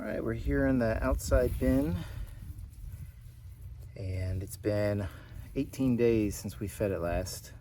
Alright, we're here in the outside bin, and it's been 18 days since we fed it last,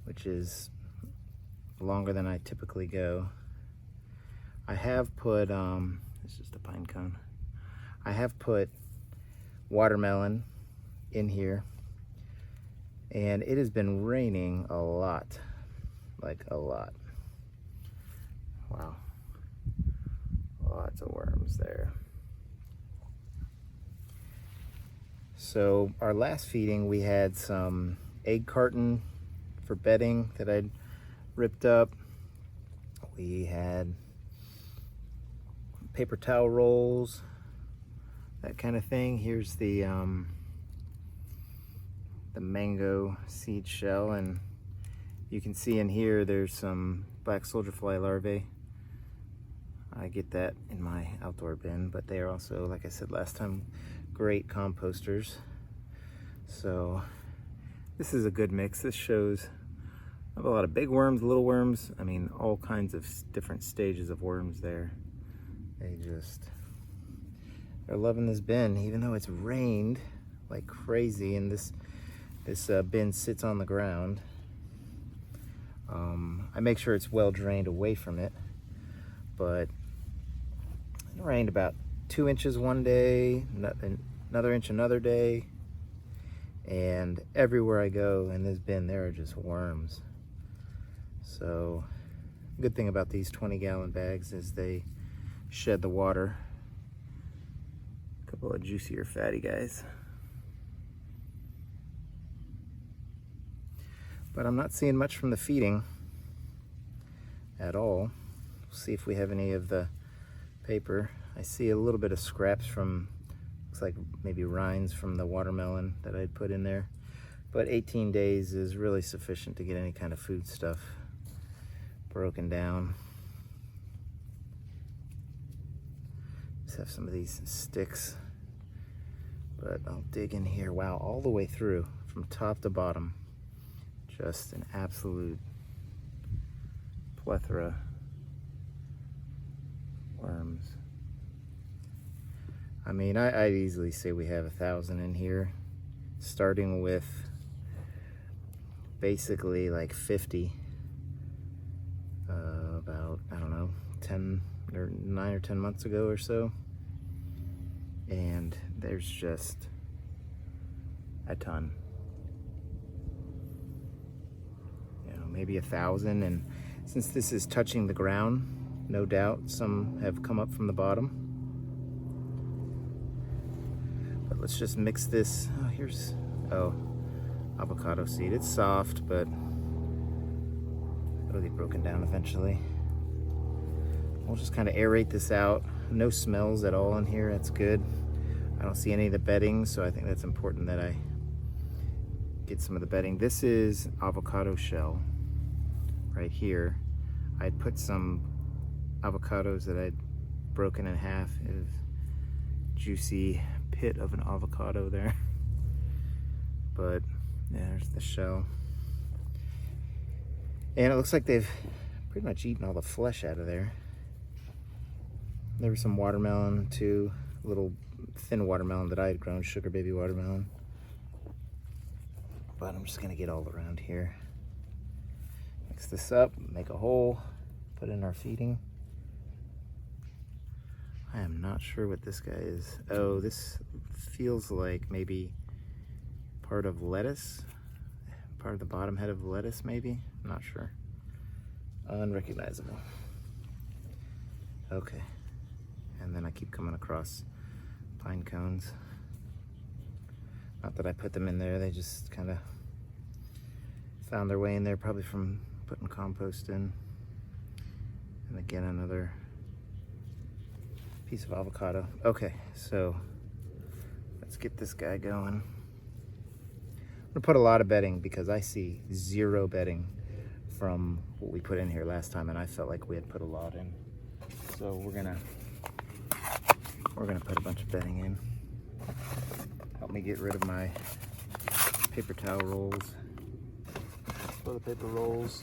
which is longer than I typically go. I have put, it's just a pine cone. I have put watermelon in here, and it has been raining a lot, like a lot. Wow. Lots of worms there. So our last feeding, we had some egg carton for bedding that I'd ripped up. We had paper towel rolls, that kind of thing. Here's the mango seed shell, and you can see in here there's some black soldier fly larvae. I get that in my outdoor bin, but they are also, like I said last time, great composters. So this is a good mix. This shows I have a lot of big worms, little worms. I mean, all kinds of different stages of worms there. They're loving this bin, even though it's rained like crazy, and this bin sits on the ground. I make sure it's well drained away from it, but it rained about 2 inches one day, another inch another day, and everywhere I go in this bin there are just worms. So good thing about these 20-gallon bags is they shed the water. A couple of juicier fatty guys. But I'm not seeing much from the feeding at all. We'll see if we have any of the paper. I see a little bit of scraps from, looks like maybe rinds from the watermelon that I'd put in there. But 18 days is really sufficient to get any kind of food stuff broken down. Just have some of these sticks, but I'll dig in here. Wow, all the way through from top to bottom. Just an absolute plethora worms. I mean, I'd easily say we have 1,000 in here, starting with basically like 50 about, I don't know, 9 or 10 months ago or so, and there's just a ton. Maybe 1,000, and since this is touching the ground, no doubt some have come up from the bottom. But let's just mix this. Oh, here's avocado seed. It's soft, but it'll get broken down eventually. We'll just kind of aerate this out. No smells at all in here. That's good. I don't see any of the bedding, so I think that's important that I get some of the bedding. This is avocado shell. Right here, I'd put some avocados that I'd broken in half. It was juicy pit of an avocado there. But yeah, there's the shell. And it looks like they've pretty much eaten all the flesh out of there. There was some watermelon too, a little thin watermelon that I had grown, sugar baby watermelon. But I'm just gonna get all around here. Mix this up, make a hole, put in our feeding. I am not sure what this guy is. Oh, this feels like maybe part of lettuce, part of the bottom head of lettuce maybe, I'm not sure. Unrecognizable. Okay, and then I keep coming across pine cones. Not that I put them in there, they just kind of found their way in there, probably from putting compost in. And again, another piece of avocado. Okay, so let's get this guy going. I'm gonna put a lot of bedding because I see zero bedding from what we put in here last time, and I felt like we had put a lot in. So we're gonna put a bunch of bedding in. Help me get rid of my paper towel rolls. Toilet paper rolls.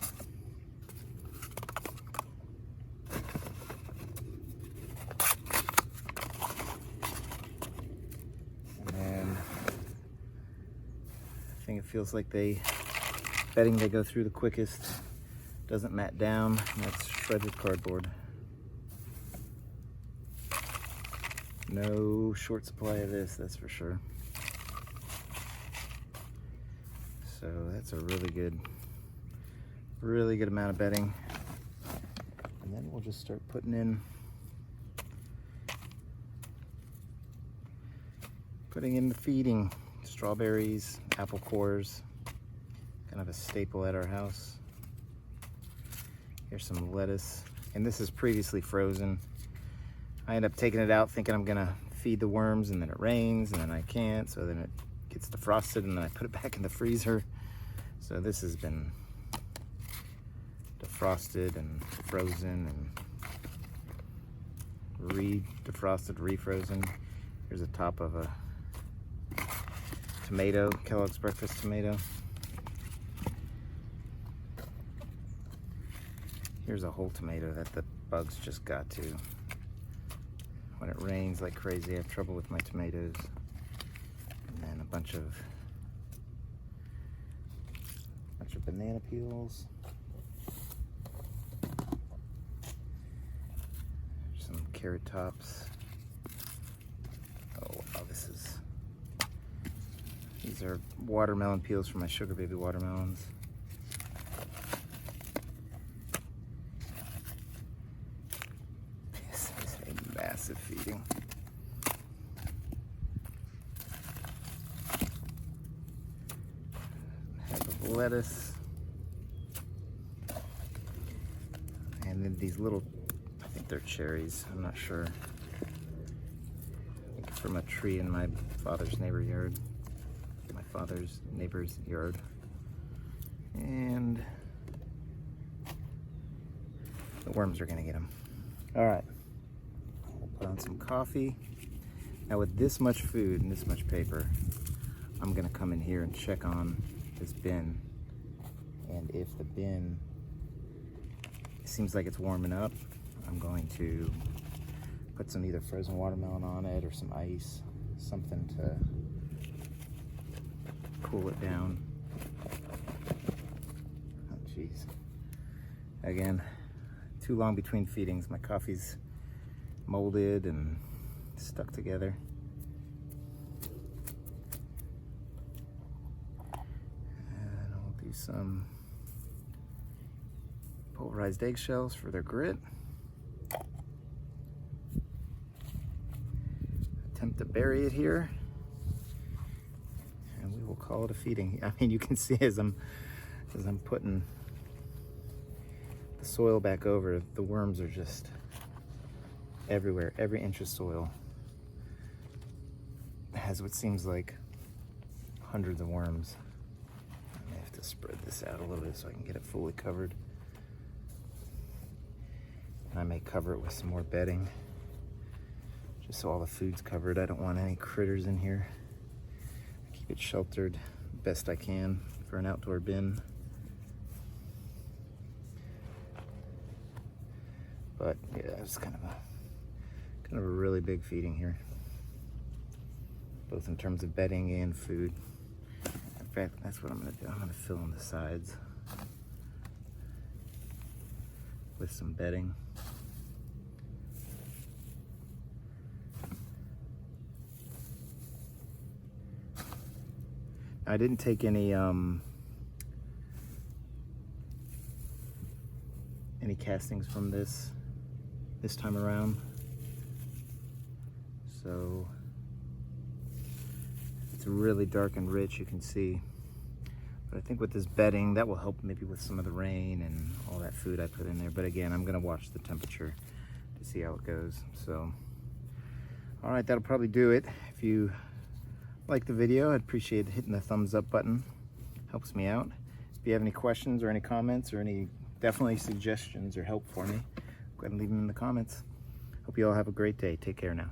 think it feels like bedding they go through the quickest, doesn't mat down, and that's shredded cardboard. No short supply of this, that's for sure. So that's a really good amount of bedding. And then we'll just start putting in the feeding. Strawberries, apple cores, kind of a staple at our house. Here's some lettuce, and this is previously frozen. I end up taking it out thinking I'm gonna feed the worms, and then it rains, and then I can't, so then it gets defrosted, and then I put it back in the freezer. So this has been defrosted and frozen and re-defrosted, refrozen. Here's the top of a tomato, Kellogg's breakfast tomato. Here's a whole tomato that the bugs just got to. When it rains like crazy, I have trouble with my tomatoes. And then a bunch of banana peels. Some carrot tops. Oh wow, these are watermelon peels from my sugar baby watermelons. This is a massive feeding. Head of lettuce. And then these little, I think they're cherries, I'm not sure. I think from a tree in my father's neighbor's yard. And the worms are gonna get them. All right, we'll put on some coffee. Now with this much food and this much paper, I'm gonna come in here and check on this bin. And if the bin seems like it's warming up, I'm going to put some either frozen watermelon on it or some ice, something to cool it down. Oh geez. Again, too long between feedings. My coffee's molded and stuck together. And I'll do some pulverized eggshells for their grit. Attempt to bury it here. And we will call it a feeding. I mean, you can see as I'm putting the soil back over, the worms are just everywhere. Every inch of soil has what seems like hundreds of worms. I may have to spread this out a little bit so I can get it fully covered. And I may cover it with some more bedding, just so all the food's covered. I don't want any critters in here. Keep it sheltered best I can for an outdoor bin. But yeah, it's kind of a really big feeding here, both in terms of bedding and food. In fact, that's what I'm gonna do. I'm gonna fill in the sides with some bedding. I didn't take any castings from this time around, so it's really dark and rich, you can see. But I think with this bedding, that will help maybe with some of the rain and all that food I put in there. But again, I'm gonna watch the temperature to see how it goes. So, all right, that'll probably do it. If you like the video, I'd appreciate hitting the thumbs up button. Helps me out. If you have any questions or any comments or any definitely suggestions or help for me, go ahead and leave them in the comments. Hope you all have a great day. Take care now.